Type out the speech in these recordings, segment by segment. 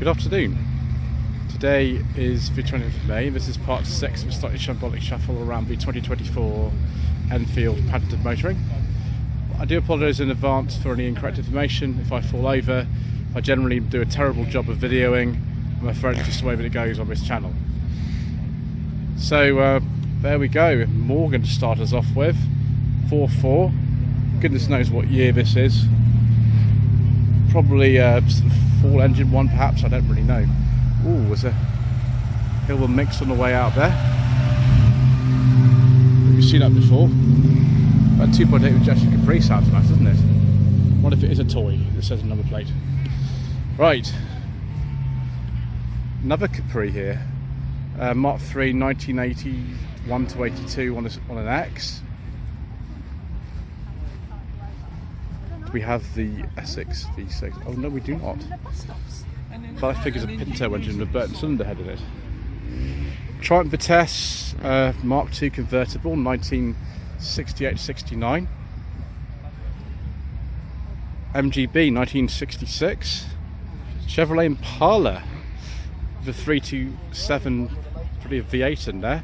Good afternoon. Today is the 20th of May. This is part 6 of a slightly shambolic shuffle around the 2024 Enfield Pageant motoring. I do apologise in advance for any incorrect information. If I fall over, I generally do a terrible job of videoing. I'm afraid it's just the way that it goes on this channel. So there we go. Morgan to start us off with. 4.4. Goodness knows what year this is. Probably full engine one perhaps, I don't really know. Ooh, there's a Hillman mix on the way out there. Have you seen that before? That 2.8 with Jessica Capri sounds nice, doesn't it? What if it is a toy that says a number plate? Right. Another Capri here. Mark 3, 1981 to 82 on an X. We have the Essex V6. Oh no, we do not. But I figure it's a Pinto engine with a Burton cylinder head in it. Triumph Vitesse, Mark II convertible, 1968-69. MGB, 1966. Chevrolet Impala, the 327, probably a V8 in there,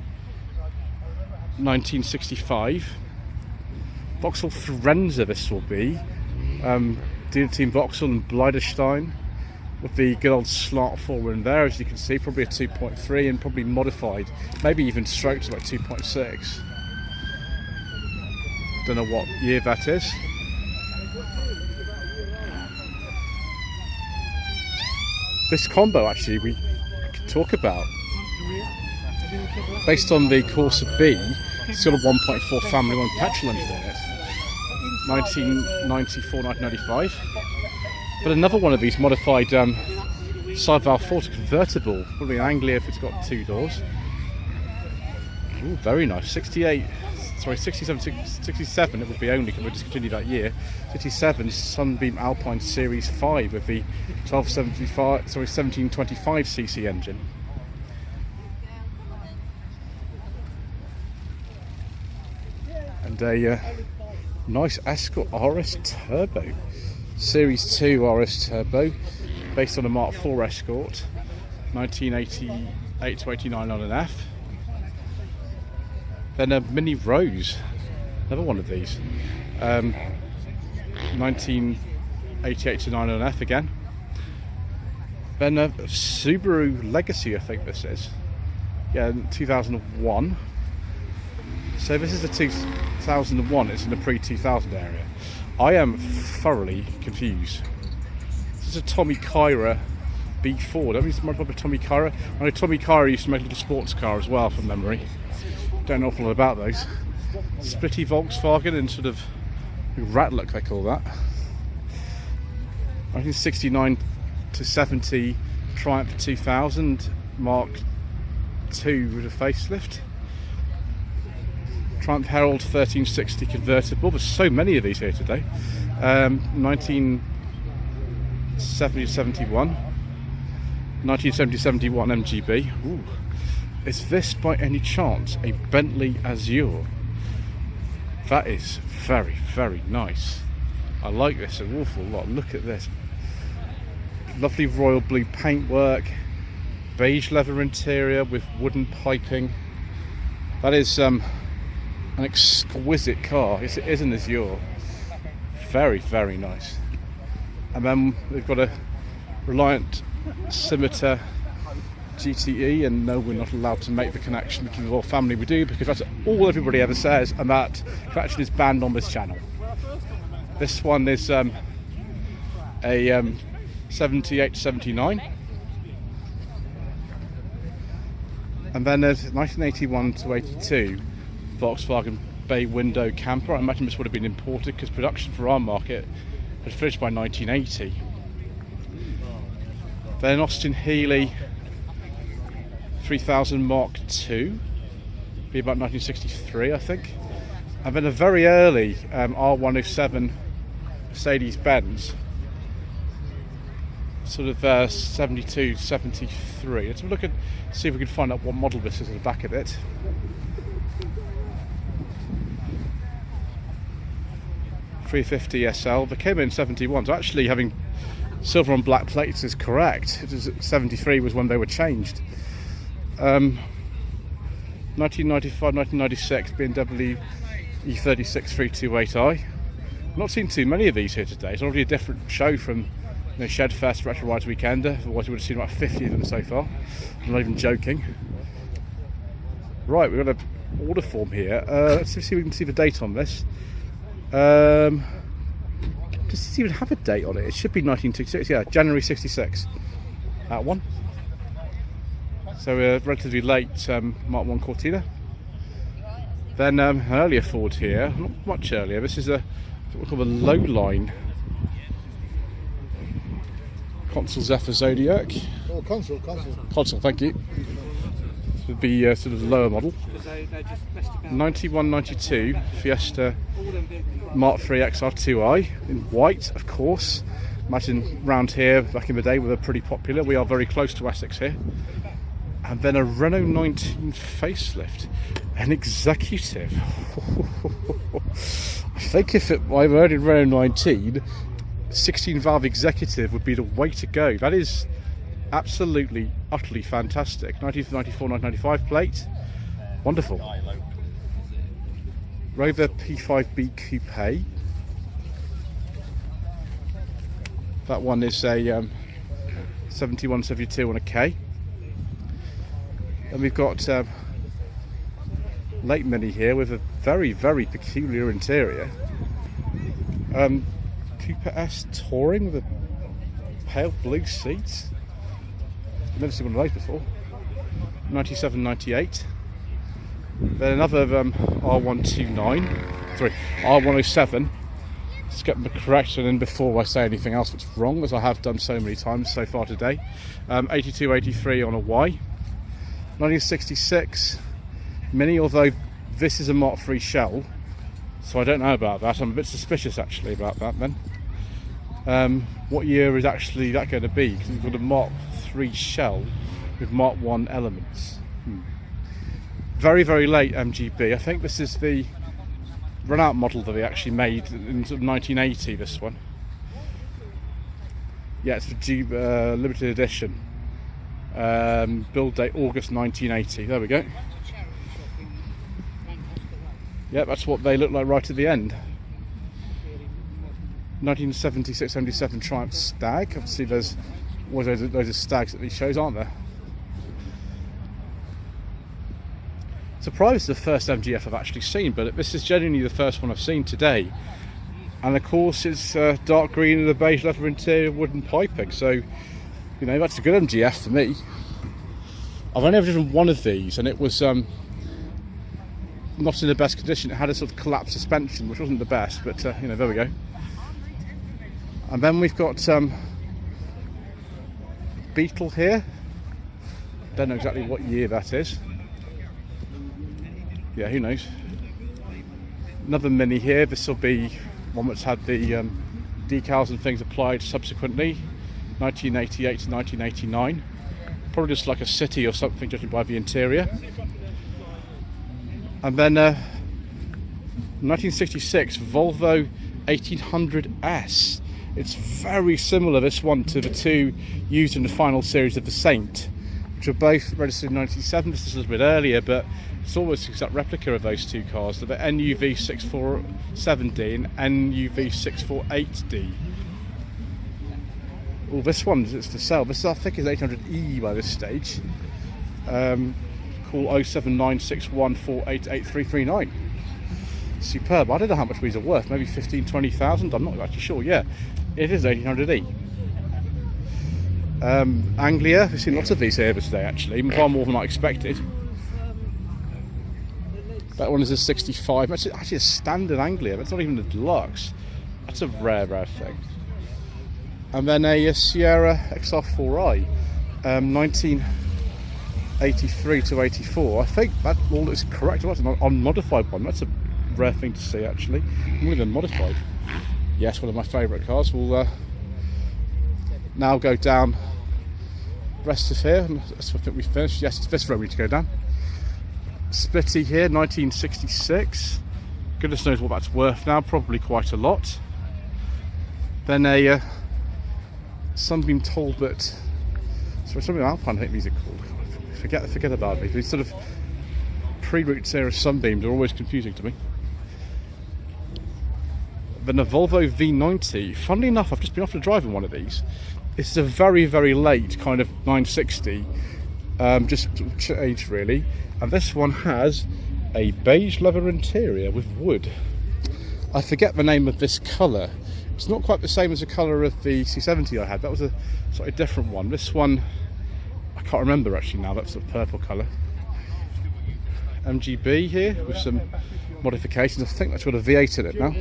1965. Vauxhall Forenza this will be. Dealer Team Vauxhall and Bleiderstein with the good old slant forward in there, as you can see, probably a 2.3 and probably modified, maybe even stroked to like 2.6. Don't know what year that is. This combo actually we could talk about. Based on the Corsa B, it's got a 1.4 family one petrol engine in it. 1994-1995, but another one of these modified side valve Forte convertible, probably an Anglia if it's got two doors. Ooh, very nice. 67 it would be only because we discontinued that year. 67 Sunbeam Alpine Series 5 with the 1725cc engine. And a nice Escort RS Turbo, Series 2 RS Turbo, based on a Mark IV Escort, 1988 to 89 on an F. Then a Mini Rose, another one of these, 1988 to 9 on an F again. Then a Subaru Legacy, I think this is, yeah, 2001. So this is the 2001, it's in the pre-2000 area. I am thoroughly confused. This is a Tommy Kyra B4. Don't mean much about Tommy Kyra. I know Tommy Kyra used to make a little sports car as well, from memory. Don't know an awful lot about those. Splitty Volkswagen and sort of rat look, they call that. 1969 to 70 Triumph 2000 Mark II with a facelift. Triumph Herald 1360 convertible. There's so many of these here today. 1970 to 71. 1970 71 MGB. Ooh. Is this by any chance a Bentley Azure? That is very, very nice. I like this an awful lot. Look at this. Lovely royal blue paintwork. Beige leather interior with wooden piping. That is an exquisite car. Yes, it is an Azure. Very, very nice. And then we've got a Reliant Scimitar GTE, and no, we're not allowed to make the connection between the royal family. We do, because that's all everybody ever says, and that connection is banned on this channel. This one is a 78 to 79. And then there's 1981 to 82 Volkswagen bay window camper. I imagine this would have been imported because production for our market had finished by 1980. Then Austin Healey 3000 Mark II, be about 1963 I think. And then a very early R107 Mercedes-Benz, sort of 72, 73. Let's have a look and see if we can find out what model this is at the back of it. $350 SL. They came in 71, so actually having silver on black plates is correct. It was 73 was when they were changed. 1995, 1996 BMW E36 328i. Not seen too many of these here today. It's already a different show from Shedfest Retro Rides Weekender. Otherwise, you would have seen about 50 of them so far. I'm not even joking. Right, we've got an order form here. Let's see if we can see the date on this. Does it even have a date on it? It should be 1966. Yeah, January 66. That one. So relatively late Mark 1 Cortina. Then an earlier Ford here, not much earlier. This is what we call the low line Consul Zephyr Zodiac. Oh, Consul. Consul, thank you. This would be sort of the lower model. 91-92 Fiesta Mark III XR2i in white, of course. Imagine round here back in the day we were pretty popular. We are very close to Essex here. And then a Renault 19 facelift, an executive. I think if I rode in Renault 19, 16 valve executive would be the way to go. That is absolutely, utterly fantastic. 1994, 1995 plate, wonderful. Rover P5B Coupe. That one is a 71, 72 on a K. And we've got late Mini here with a very, very peculiar interior. Coupe S Touring with a pale blue seat. I've never seen one of those before. 97, 98. Then another R107. Let's get the correction in before I say anything else that's wrong, as I have done so many times so far today. 82, 83 on a Y. 1966 Mini, although this is a Mark III shell, so I don't know about that. I'm a bit suspicious actually about that then. What year is actually that going to be? Because we've got a Mark III shell with Mark I elements. Very, very late MGB. I think this is the run-out model that they actually made in sort of 1980, this one. Yeah, it's the limited edition. Build date August 1980. There we go. Yeah, that's what they look like right at the end. 1976-77 Triumph Stag. Obviously there's always loads of stags at these shows, aren't there? Surprised it's the first MGF I've actually seen, but this is genuinely the first one I've seen today. And of course it's dark green with a beige leather interior, wooden piping, so that's a good MGF for me. I've only ever driven one of these, and it was not in the best condition. It had a sort of collapsed suspension, which wasn't the best, but there we go. And then we've got Beetle here. Don't know exactly what year that is. Yeah, who knows. Another Mini here. This will be one that's had the decals and things applied subsequently. 1988 to 1989. Probably just like a city or something, judging by the interior. And then 1966 Volvo 1800S. It's very similar, this one, to the two used in the final series of the Saint, which were both registered in 1997. This is a little bit earlier, but it's almost an exact replica of those two cars. They're the NUV647D and NUV648D. Well, this one is for sale. This I think is 800E by this stage. Call 07961488339. Superb. I don't know how much these are worth. Maybe 15,000-20,000. I'm not actually sure. Yeah, it is 1800E. Anglia. We've seen lots of these here today actually, far more than I expected. That one is a 65. That's actually a standard Anglia. That's not even a deluxe. That's a rare thing. And then a Sierra XR4i, 1983 to 84. I think that all is correct. That's an unmodified one. That's a rare thing to see actually. More than modified. Yes, one of my favourite cars. We'll now go down the rest of here. That's what I think we finished. Yes, it's this road we need to go down. Splitty here, 1966. Goodness knows what that's worth now. Probably quite a lot. Then a Sunbeam Talbot. Sorry, something Alpine, I think these are called. Forget about me. These sort of pre-route series Sunbeams are always confusing to me. Then a Volvo V90. Funnily enough, I've just been offered to drive in one of these. This is a very, very late kind of 960, just aged really. And this one has a beige leather interior with wood. I forget the name of this colour. It's not quite the same as the colour of the C70 I had. That was a slightly different one. This one, I can't remember actually now. That's a purple colour. MGB here with some modifications. I think that's got a V8 in it now.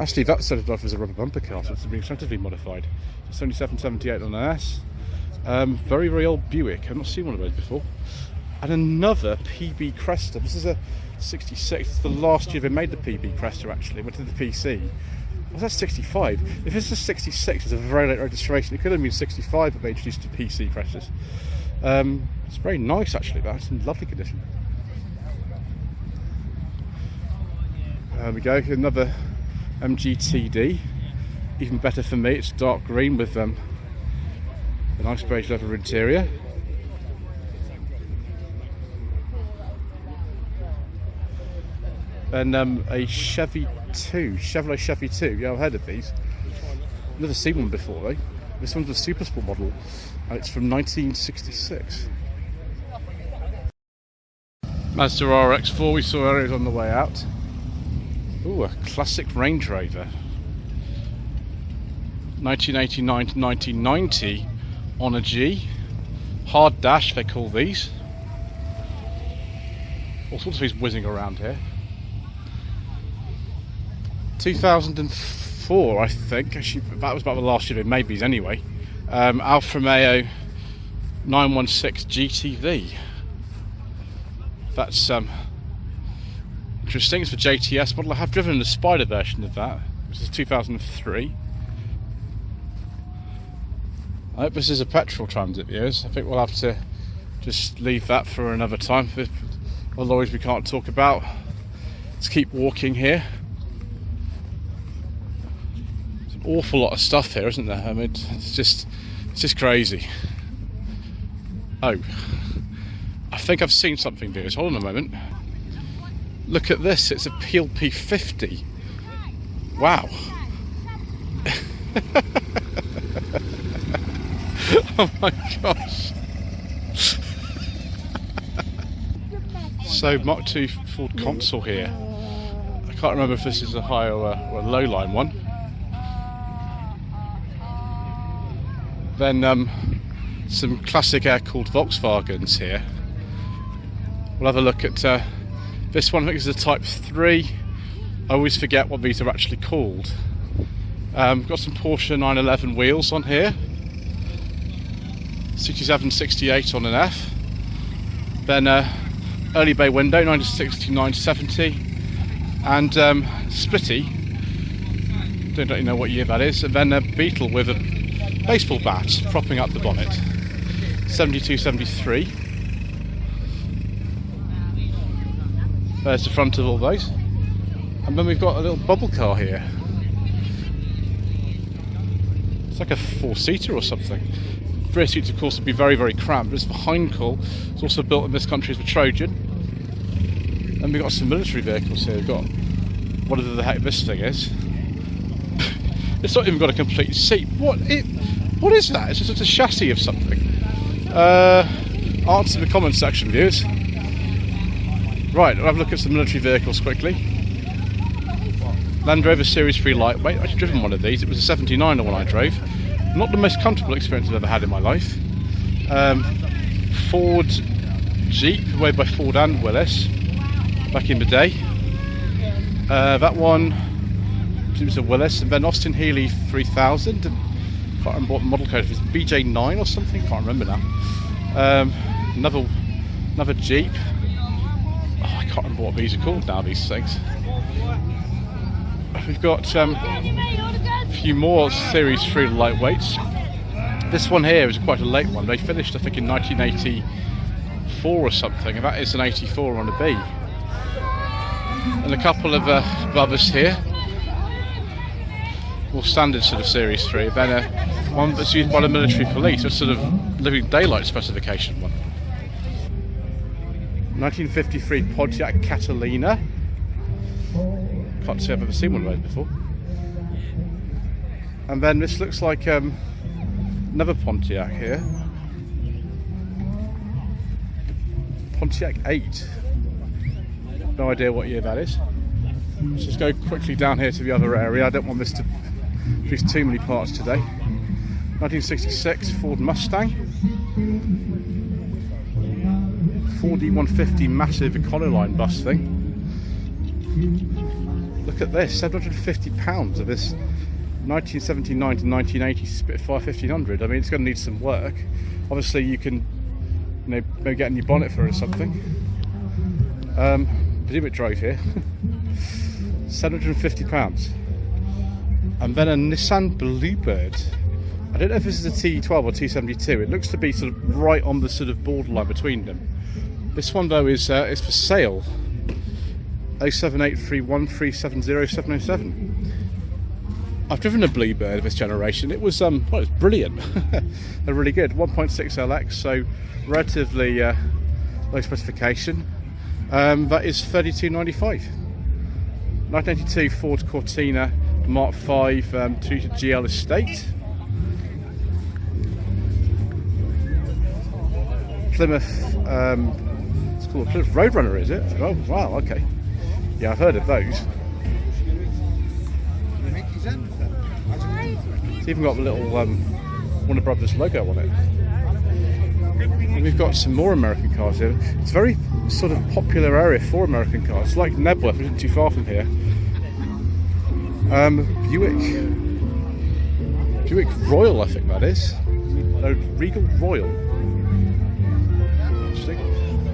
Actually, that started off as a rubber bumper car, so it's been extensively modified. It's only 778 on an S. Very, very old Buick. I've not seen one of those before. And another PB Cresta. This is a 66. It's the last year they made the PB Cresta actually. Went to the PC. Was that 65? If this is 66, it's a very late registration. It could have been 65 that they introduced to PC Crestas. It's very nice actually, that's in lovely condition. There we go, another MGTD. Even better for me, it's dark green with a nice beige leather interior. And a Chevrolet Chevy 2. Yeah, I've heard of these. Never seen one before though. This one's a Super Sport model, and it's from 1966. Mazda RX-4 we saw earlier on the way out. Ooh, a classic Range Rover. 1989 to 1990 on a G. Hard dash they call these. All sorts of things whizzing around here. 2004, I think. Actually, that was about the last year they made these anyway. Alfa Romeo 916 GTV. That's interesting. It's the JTS model. I have driven the Spider version of that, which is 2003. I hope this is a petrol transit, viewers. I think we'll have to just leave that for another time. Other lorries we can't talk about. Let's keep walking here. Awful lot of stuff here, isn't there? I mean, it's just crazy. Oh, I think I've seen something, viewers. Hold on a moment. Look at this. It's a PLP 50. Wow. Oh my gosh. So Mach 2 Ford console here. I can't remember if this is a high or a low line one. Then some classic air-cooled Volkswagens here. We'll have a look at this one. I think it's a Type 3. I always forget what these are actually called. Got some Porsche 911 wheels on here. 67, 68 on an F. Then early bay window, 1969, 70. And Splitty. Don't really know what year that is. And then a Beetle with a baseball bat propping up the bonnet. 72, 73. There's the front of all those. And then we've got a little bubble car here. It's like a four-seater or something. Rear seats, of course, would be very, very cramped. It's the Heinkel. It's also built in this country as the Trojan. And we've got some military vehicles here. We've got whatever the heck this thing is. It's not even got a complete seat. What is that? It's just a chassis of something. Answer in the comments section, viewers. Right, we'll have a look at some military vehicles quickly. Land Rover Series 3 Lightweight. I've driven one of these. It was a 79, the one I drove. Not the most comfortable experience I've ever had in my life. Ford Jeep, made by Ford and Willis, back in the day. That one, it was a Willis, and then Austin Healey 3000. Can't remember what the model code is. BJ9 or something. Can't remember now. Another Jeep. Oh, I can't remember what these are called now. These things. We've got a few more Series 3 lightweights. This one here is quite a late one. They finished, I think, in 1984 or something, and that is an 84 on a B. And a couple of others here. More standard sort of Series 3. Then a one that's used by the military police, a sort of living daylight specification one. 1953 Pontiac Catalina. Can't say I've ever seen one of those before. And then this looks like another Pontiac here. Pontiac 8. No idea what year that is. Let's just go quickly down here to the other area. I don't want this to produce too many parts today. 1966 Ford Mustang. 4D150 massive Econoline bus thing. Look at this, £750 of this 1979 to 1980 Spitfire 1500. I mean, it's going to need some work. Obviously, you can, maybe get a new bonnet for it or something. Presume it drove here. £750. And then a Nissan Bluebird. I don't know if this is a T12 or T72. It looks to be sort of right on the sort of borderline between them. This one though is for sale. 07831370707. I've driven a Bluebird of this generation. It was well, it was brilliant. They're really good. 1.6 LX, so relatively low specification. That is $32.95. 1982 Ford Cortina Mark V treated GL Estate. Plymouth, it's called a Plymouth Roadrunner, is it? Oh wow, okay. Yeah, I've heard of those. It's even got the little Warner Brothers logo on it. And we've got some more American cars here. It's a very sort of popular area for American cars. It's like Nebworth, which isn't too far from here. Buick Royal, I think that is. No, Regal Royal. Interesting.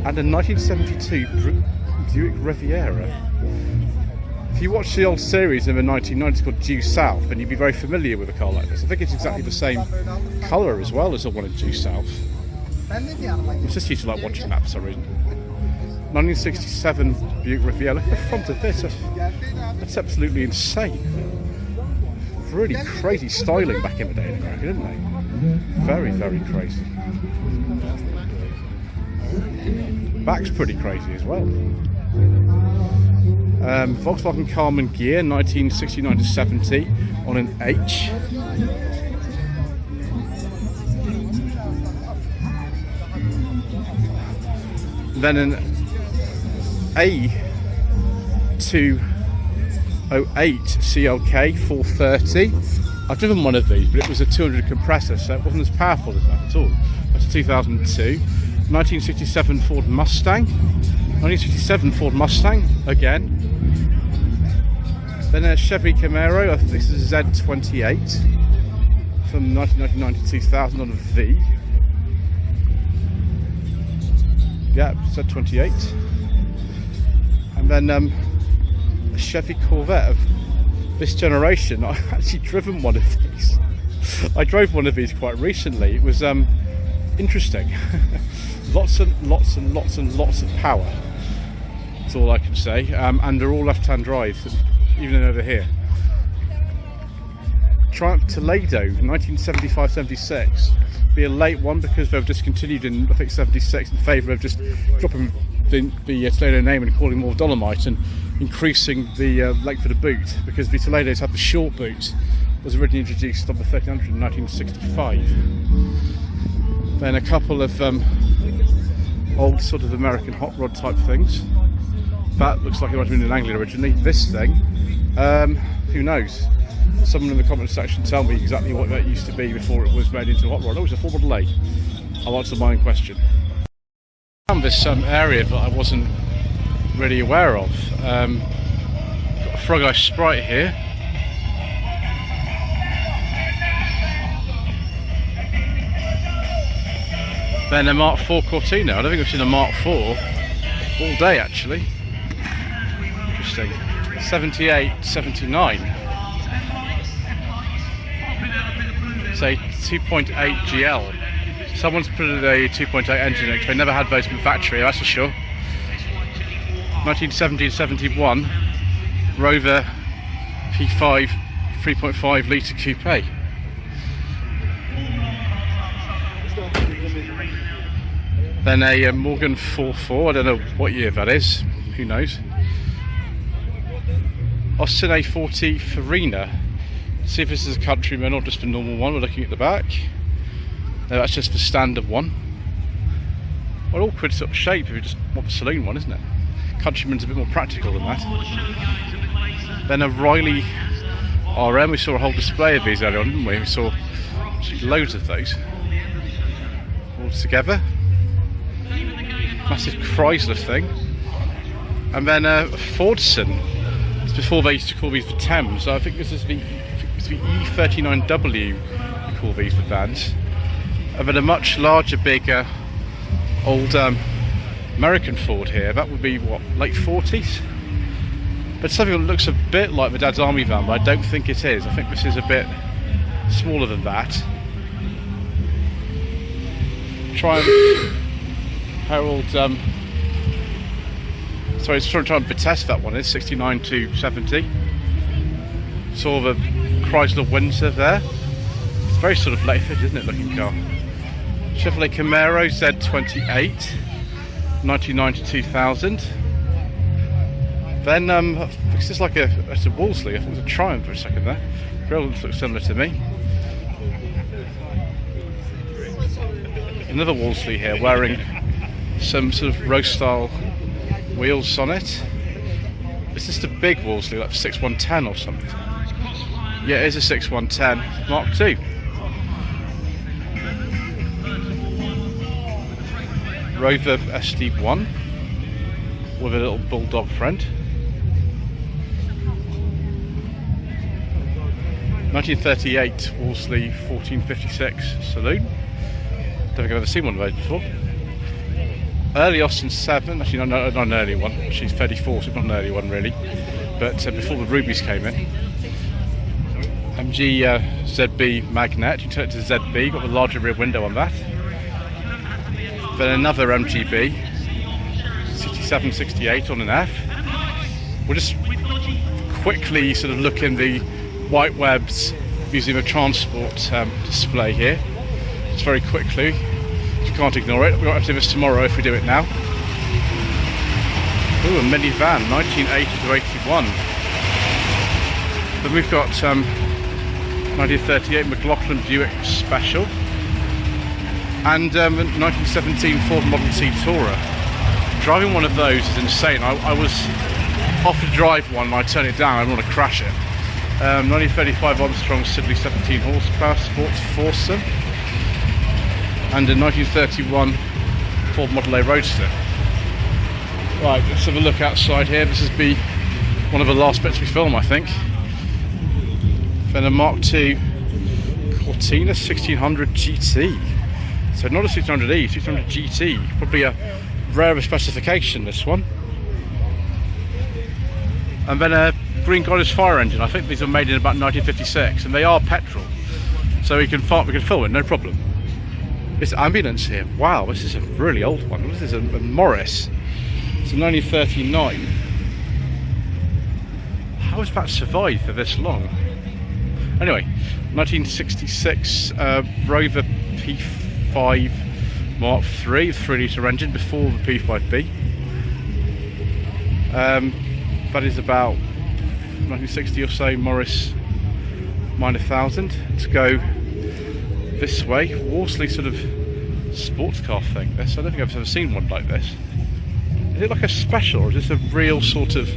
And a 1972 Buick Riviera. If you watch the old series in the 1990s called Due South, then you'd be very familiar with a car like this. I think it's exactly the same colour as well as the one in Due South. It's just used to like watching that for some reason. 1967 Buick Riviera. Look at the front of this. That's absolutely insane. Really crazy styling back in the day in America, didn't they? Very, very crazy. Back's pretty crazy as well. Volkswagen Carmen Gear 1969 to 70 on an H. Then an A208 CLK 430. I've driven one of these, but it was a 200 compressor, so it wasn't as powerful as that at all. That's a 2002. 1967 Ford Mustang. 1967 Ford Mustang again. Then a Chevy Camaro. I think this is a Z28 from 1999 to 2000 on a V. Yeah, Z28. And then a Chevy Corvette of this generation. I've actually driven one of these. I drove one of these quite recently. It was interesting. Lots and lots and lots and lots of power. That's all I can say. And they're all left-hand drive, even over here. Triumph Toledo, 1975-76. Be a late one because they've discontinued in, I think, 76 in favour of just dropping the Toledo name and calling more Dolomite and increasing the length of the boot, because the Toledos had the short boot. It was originally introduced on the 1300 in 1965. Then a couple of old sort of American hot rod type things. That looks like it might have been in Anglia originally. This thing, who knows? Someone in the comment section tell me exactly what that used to be before it was made into a hot rod. Oh, it's a 4-model-A. I'll answer my own question. I found this area that I wasn't really aware of. Got a Frog Eye Sprite here. Then a Mark IV Cortina. I don't think I've seen a Mark IV all day actually. Interesting. 78, 79. Say 2.8 GL. Someone's put a 2.8 engine in it. They never had those in the factory, that's for sure. 1970-71 Rover P5 3.5 litre coupe. Then a Morgan 4.4, I don't know what year that is, who knows. Austin A40 Farina. See if this is a Countryman or just a normal one. We're looking at the back. No, that's just the standard one. Well, all pretty sort of shape if you just want the saloon one, isn't it? Countryman's a bit more practical than that. Then a Riley RM. We saw a whole display of these earlier on, didn't we? We saw loads of those all together. Massive Chrysler thing. And then Fordson. It's before they used to call these the Thames. So I think this is the E39W we call these the vans. And then a much larger, bigger, old American Ford here. That would be what, late 40s? But something that looks a bit like my dad's army van, but I don't think it is. I think this is a bit smaller than that. Triumph Herald, sorry, it's trying to test that one. It's 69 to 70. Saw the Chrysler Windsor there. It's very sort of late, isn't it, looking car? Chevrolet Camaro Z28, 99 to 2000. Then this is like it's a Wolseley. I thought it was a Triumph for a second there. Grill looks similar to me. Another Wolseley here wearing some sort of road style wheels on it. Is this the big Wolseley, like 6110 or something? Yeah, it is a 6110 Mark II. Rover SD1 with a little bulldog friend. 1938 Wolseley 1456 saloon. Don't think I've ever seen one of those before. Early Austin 7, actually not an early one. She's 34, so not an early one really. But before the Rubies came in. MG ZB Magnet. You turn it to ZB, got the larger rear window on that. Then another MGB 6768 on an F. We'll just quickly sort of look in the White Web's Museum of Transport display here. Just very quickly, you can't ignore it. We won't have to do this tomorrow if we do it now. Ooh, a minivan, 1980 to 81. Then we've got 1938 McLaughlin Buick Special. And 1917 Ford Model T Tourer. Driving one of those is insane. I was off to drive one and I turned it down. I didn't want to crash it. 1935 Armstrong Siddeley 17 horsepower sports foursome. And a 1931 Ford Model A Roadster. Right, let's have a look outside here. This is one of the last bits we film, I think. Then a Mark II Cortina 1600 GT. So not a 600E, 600 GT, probably a rarer specification, this one. And then a Green Goddess fire engine. I think these were made in about 1956, and they are petrol, so we can fill it, no problem. This ambulance here, wow, this is a really old one. This is a Morris. It's a 1939. How has that survived for this long? Anyway, 1966 Rover P5 Mark III, 3-litre engine before the P5B. That is about 1960 or so Morris Minor 1000. To go this way, Wolseley sort of sports car thing. This, I don't think I've ever seen one like this. Is it like a special, or is this a real sort of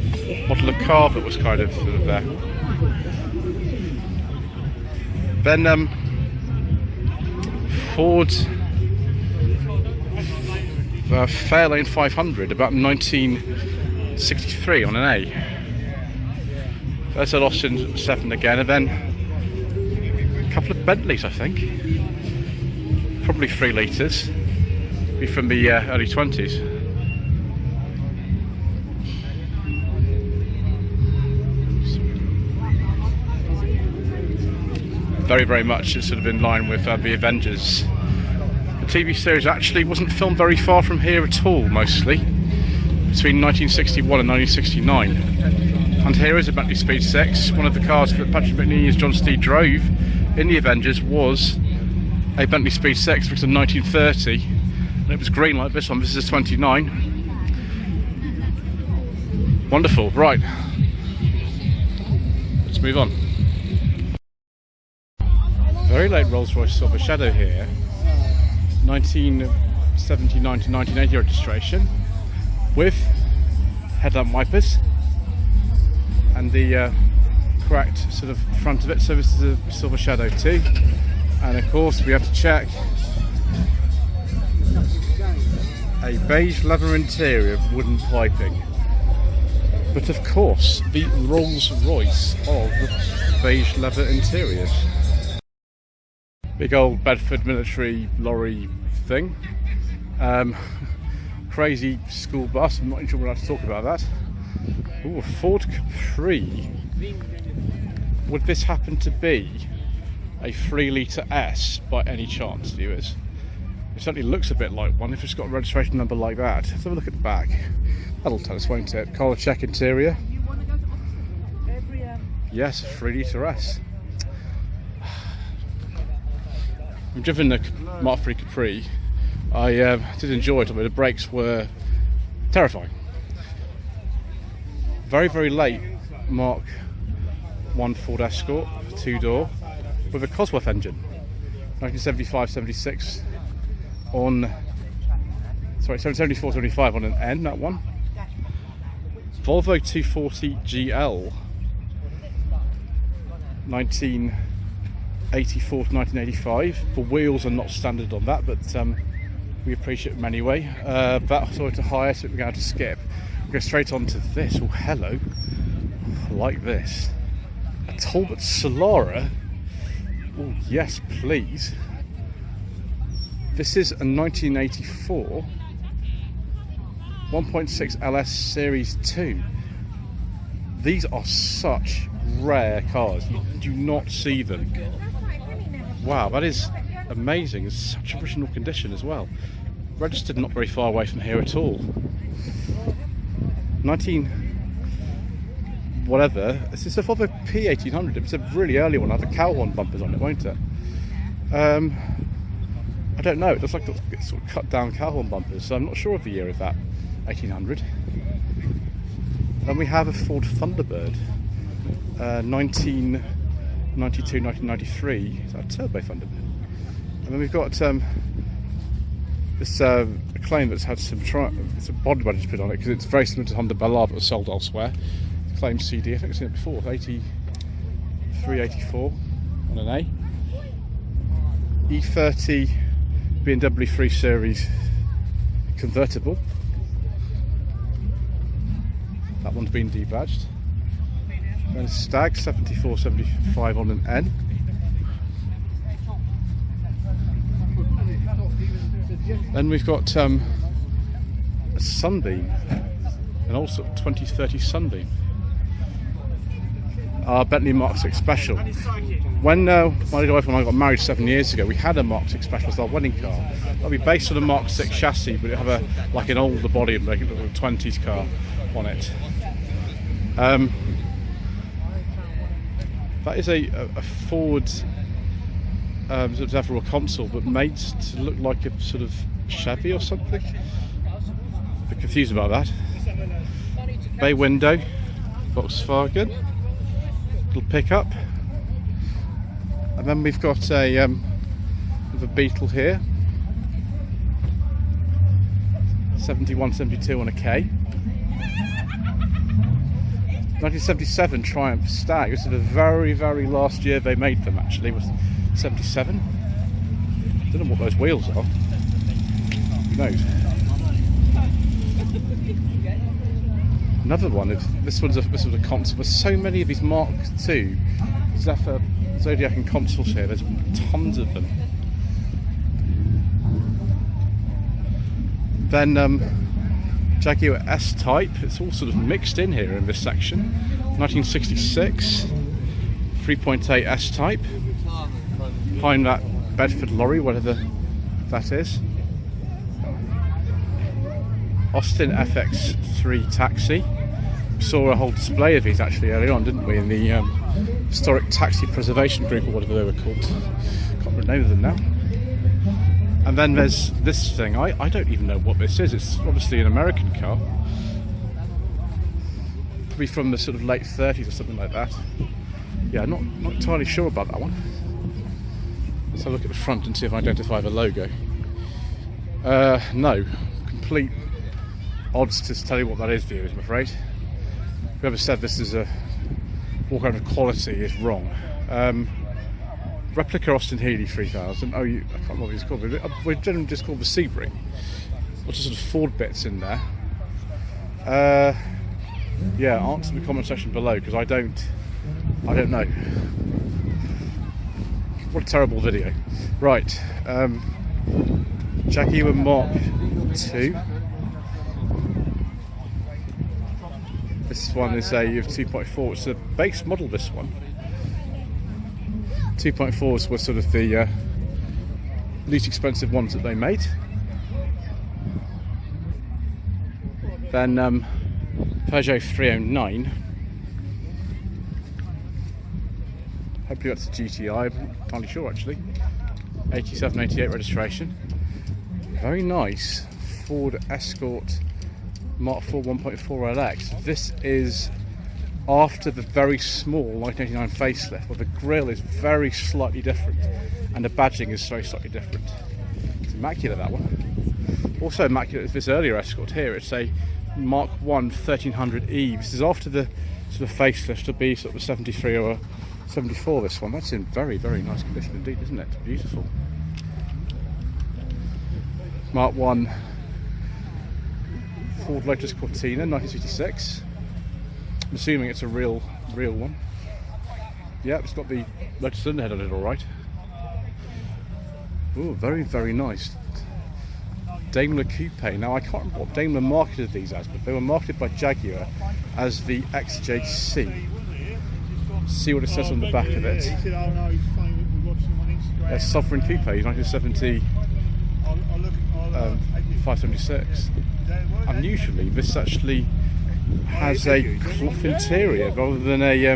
model of car that was kind of sort of there? Then Ford Fairlane 500, about 1963 on an A. There's an Austin 7 again, and then a couple of Bentleys, I think. Probably 3 litres. Be from the early 20s. Very, very much sort of in line with the Avengers. The TV series actually wasn't filmed very far from here at all, mostly. Between 1961 and 1969. And here is a Bentley Speed 6. One of the cars that Patrick McNeely and John Steed drove in the Avengers was a Bentley Speed 6, which was in 1930. And it was green like this one. This is a 29. Wonderful. Right. Let's move on. Very late Rolls-Royce Silver Shadow here. 1979 to 1980 registration with headlamp wipers and the correct sort of front of it. So this is a Silver Shadow too. And of course we have to check a beige leather interior of wooden piping. But of course, the Rolls-Royce of beige leather interiors. Big old Bedford military lorry thing. Crazy school bus, I'm not even sure we're allowed to talk about that. Ooh, a Ford Capri. Would this happen to be a 3 litre S by any chance, viewers? It certainly looks a bit like one if it's got a registration number like that. Let's have a look at the back. That'll tell us, won't it? Collar check interior. Yes, a 3 litre S. I've driven the Mark III Capri. I did enjoy it, but the brakes were terrifying. Very, very late Mark I Ford Escort, 2-door, with a Cosworth engine. 1975-76 on, sorry, 74-75 on an N, that one. Volvo 240 GL, 1984 to 1985. The wheels are not standard on that, but we appreciate them anyway. That sorted to hire, so we're going to skip. We'll go straight on to this. Oh, hello. I like this. A Talbot Solara. Oh, yes, please. This is a 1984 1.6 LS Series 2. These are such rare cars. You do not see them. Wow, that is amazing. It's such original condition as well. Registered not very far away from here at all. 19 whatever. This is a Volvo P1800. It was a really early one. It had the cow horn bumpers on it, won't it? I don't know. It looks like it's sort of cut down cow horn bumpers, so I'm not sure of the year of that 1800. Then we have a Ford Thunderbird, 1992, 1993. Is that a turbo Thunderbird? And then we've got this Acclaim that's had some it's a body badge put on it because it's very similar to Honda Ballard but was sold elsewhere. Acclaim CD, I think I've seen it before, 83, 84 on an A. E30 BMW 3 Series convertible. That one's been debadged. Then Stag 74, 75 on an N. Then we've got a Sunbeam, an old sort of 2030 Sunbeam. Our Bentley Mark 6 Special. When my wife and I got married 7 years ago, we had a Mark 6 Special as our wedding car. That'll be based on a Mark 6 chassis, but it'll have like an older body and like a little 20s car on it. That is a Ford sort of Evril console, but made to look like a sort of Chevy or something. A bit confused about that. Bay window, Volkswagen, little pickup, and then we've got a Beetle here, 71, 72 on a K. 1977 Triumph Stag. This is the very, very last year they made them, actually. It was 77. I don't know what those wheels are. Who knows? Another one. This was a console. There's so many of these Mark II Zephyr, Zodiac and consoles here. There's tons of them. Then Jaguar S-Type, it's all sort of mixed in here in this section. 1966 3.8 S-Type. Behind that Bedford lorry, whatever that is. Austin FX3 Taxi. We saw a whole display of these actually earlier on, didn't we, in the Historic Taxi Preservation Group or whatever they were called. Can't remember the name of them now. And then there's this thing. I don't even know what this is. It's obviously an American car. Probably from the sort of late 30s or something like that. Yeah, not entirely sure about that one. Let's have a look at the front and see if I identify the logo. No. Complete odds to tell you what that is, viewers, I'm afraid. Whoever said this is a walk out of quality is wrong. Replica Austin Healey 3000. I can't remember what it's called. We're generally just called the Sebring. Lots of sort of Ford bits in there. Yeah, answer the comment section below because I don't know. What a terrible video. Right, Jaguar Mark II. This one is a 2.4. It's a base model. This one. 2.4s were sort of the least expensive ones that they made. Then Peugeot 309. Hopefully that's a GTI, I'm not entirely sure actually. 87, 88 registration. Very nice Ford Escort Mark IV 1.4 LX. This is after the very small 1989 facelift, where the grille is very slightly different and the badging is very slightly different. It's immaculate, that one. Also immaculate is this earlier Escort here. It's a Mark I 1300E. This is after the sort of facelift to be sort of a 73 or a 74. This one, that's in very, very nice condition indeed, isn't it? It's beautiful. Mark I Ford Lotus Cortina 1966. I'm assuming it's a real one. Yeah, it's got the Lotus cylinder head on it, all right. Oh, very, very nice. Daimler Coupe. Now, I can't remember what Daimler marketed these as, but they were marketed by Jaguar as the XJC. See what it says on the back of it. A Sovereign Coupe, 1970, 576. Unusually, this actually has a cloth interior rather than a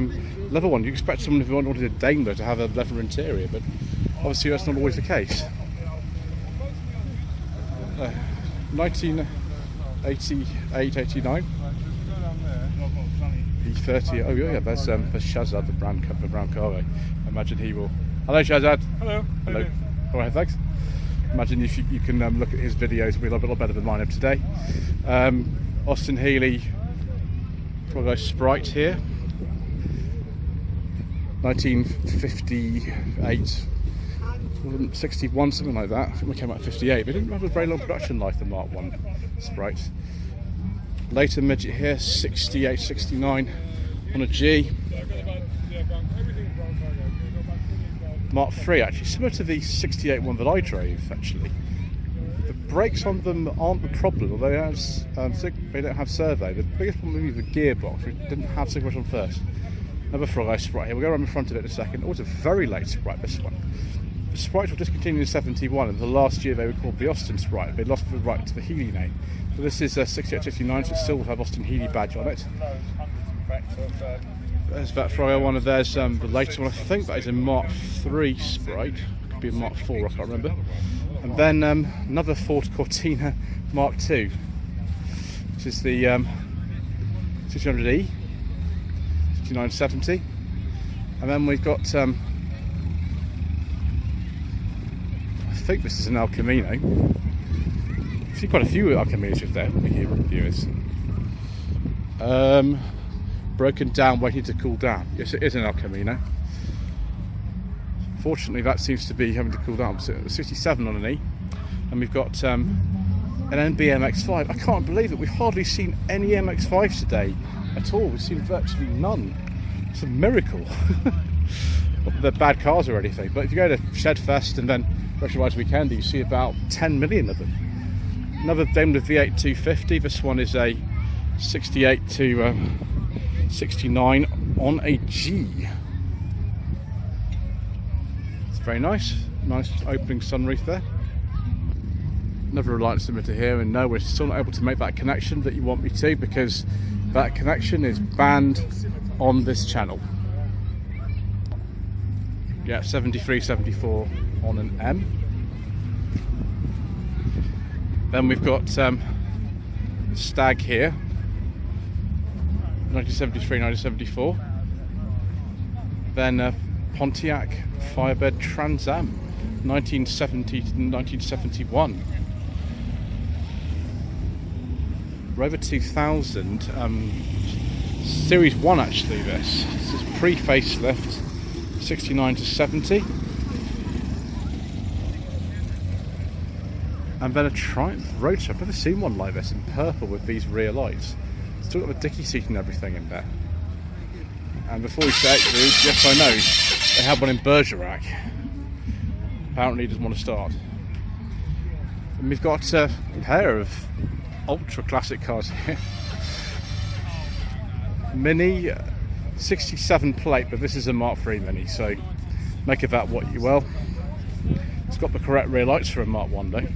leather one. You expect someone, if you wanted a Daimler, to have a leather interior, but obviously that's not always the case. 1988, 89. E30. Oh yeah, there's Shazad, the brown car. I imagine he will. Hello, Shazad. Hello. Hello. All right, thanks. Imagine if you can look at his videos, it'll be a lot better than mine of today. Austin Healey Prologue Sprite here. 1958, 61, something like that. I think we came out in 58. They didn't have a very long production life, the Mark I Sprite. Later midget here, 68, 69 on a G. Mark III, actually similar to the 68 one that I drove. Actually, the brakes on them aren't the problem, although they don't have servo. The biggest problem is the gearbox, which didn't have cigarette on first. Another Frog Sprite here. We'll go around the front of it in a second. Oh, it's a very late Sprite, this one. The Sprites were discontinued in 71, and the last year they were called the Austin Sprite. They lost the right to the Healey name. So this is a 68, 69, so it still will have Austin Healey badge on it. There's that Frog one, and there's the latest one. I think that is a Mark III Sprite. Could be a Mark IV, I can't remember. And then another Ford Cortina Mark II. This is the 600E. 6970, and then we've got I think this is an El Camino. I've seen quite a few El Caminos there here, viewers. Broken down, waiting to cool down. Yes, it is an El Camino. Fortunately, that seems to be having to cool down. So 67 on an E, and we've got an NB MX-5. I can't believe it. We've hardly seen any MX-5s today at all. We've seen virtually none. It's a miracle. Not that they're bad cars or anything, but if you go to Shedfest and then Retro Rides Weekend, you see about 10 million of them. Another Daimler V8 250. This one is a 68 to 69 on a G. It's very nice. Nice opening sunroof there. Another Reliance limiter here, and no, we're still not able to make that connection that you want me to, because that connection is banned on this channel. Yeah, 73, 74 on an M. Then we've got Stag here, 1973, 1974. Then Pontiac Firebird Trans Am, 1970 to 1971. Rover 2000, Series 1 actually this. This is pre-facelift, 69 to 70. And then a Triumph Roadster. I've never seen one like this in purple with these rear lights. Still got the dicky seat and everything in there. And before we say it, yes I know, they have one in Bergerac. Apparently he doesn't want to start. And we've got a pair of ultra classic cars here. Mini, 67 plate, but this is a Mark III Mini, so make of that what you will. It's got the correct rear lights for a Mark 1 though.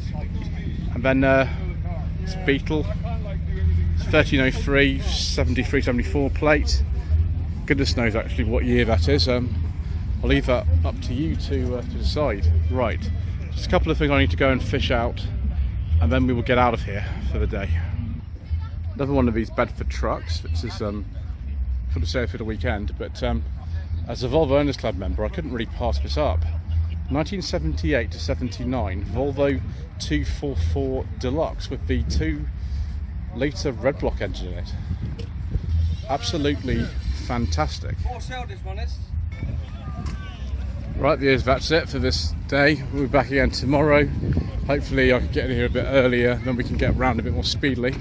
And then it's Beetle, it's 1303, 73, 74 plate. Goodness knows actually what year that is. I'll leave that up to you to decide. Right, just a couple of things I need to go and fish out, and then we will get out of here for the day. Another one of these Bedford trucks. This is could have saved for the weekend, but as a Volvo Owners Club member, I couldn't really pass this up. 1978 to 79 Volvo 244 Deluxe with the 2-litre red block engine in it. Absolutely fantastic. Right, viewers, that's it for this day. We'll be back again tomorrow. Hopefully I can get in here a bit earlier, then we can get round a bit more speedily.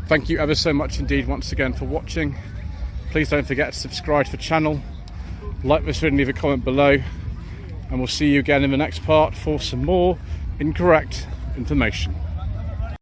Thank you ever so much indeed once again for watching. Please don't forget to subscribe to the channel, like this video and leave a comment below, and we'll see you again in the next part for some more incorrect information.